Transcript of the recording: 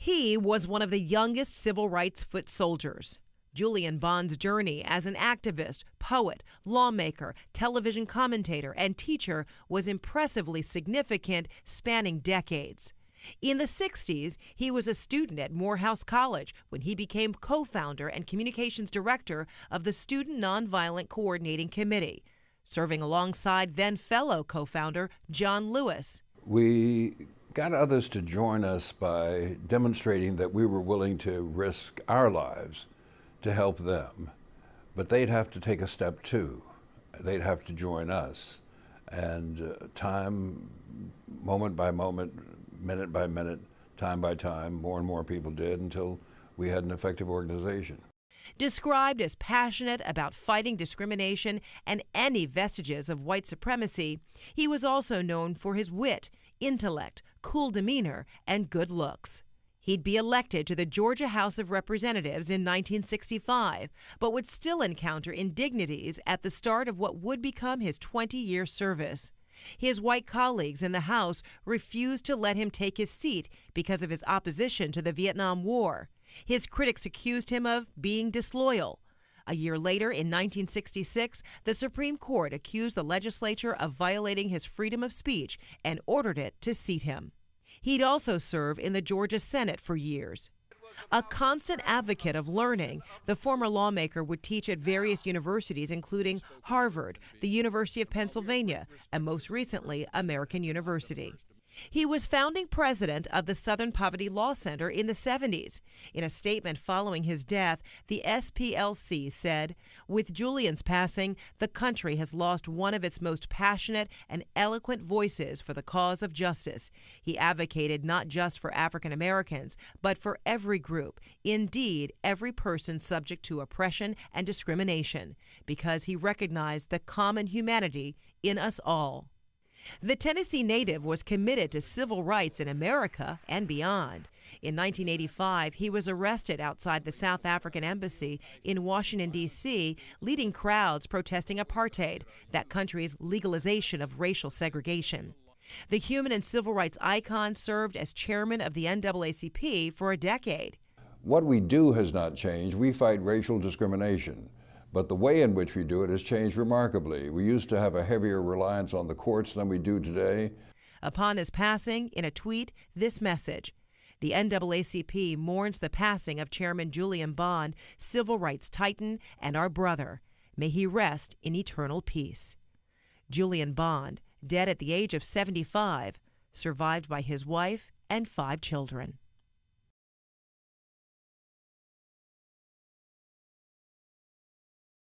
He was one of the youngest civil rights foot soldiers. Julian Bond's journey as an activist, poet, lawmaker, television commentator, and teacher was impressively significant, spanning decades. In the 60s, he was a student at Morehouse College when he became co-founder and communications director of the Student Nonviolent Coordinating Committee, serving alongside then-fellow co-founder John Lewis. We got others to join us by demonstrating that we were willing to risk our lives to help them, but they'd have to take a step too. They'd have to join us, and time, moment by moment, minute by minute, time by time, more and more people did until we had an effective organization. Described as passionate about fighting discrimination and any vestiges of white supremacy, he was also known for his wit, intellect, cool demeanor, and good looks. He'd be elected to the Georgia House of Representatives in 1965, but would still encounter indignities at the start of what would become his 20-year service. His white colleagues in the House refused to let him take his seat because of his opposition to the Vietnam War. His critics accused him of being disloyal. A year later, in 1966, the Supreme Court accused the legislature of violating his freedom of speech and ordered it to seat him. He'd also serve in the Georgia Senate for years. A constant advocate of learning, the former lawmaker would teach at various universities, including Harvard, the University of Pennsylvania, and most recently, American University. He was founding president of the Southern Poverty Law Center in the 70s. In a statement following his death, the SPLC said, "With Julian's passing, the country has lost one of its most passionate and eloquent voices for the cause of justice. He advocated not just for African Americans, but for every group, indeed every person subject to oppression and discrimination, because he recognized the common humanity in us all." The Tennessee native was committed to civil rights in America and beyond. In 1985, he was arrested outside the South African embassy in Washington, D.C., leading crowds protesting apartheid, that country's legalization of racial segregation. The human and civil rights icon served as chairman of the NAACP for a decade. What we do has not changed. We fight racial discrimination. But the way in which we do it has changed remarkably. We used to have a heavier reliance on the courts than we do today. Upon his passing, in a tweet, this message: the NAACP mourns the passing of Chairman Julian Bond, civil rights titan, and our brother. May he rest in eternal peace. Julian Bond, dead at the age of 75, survived by his wife and 5 children.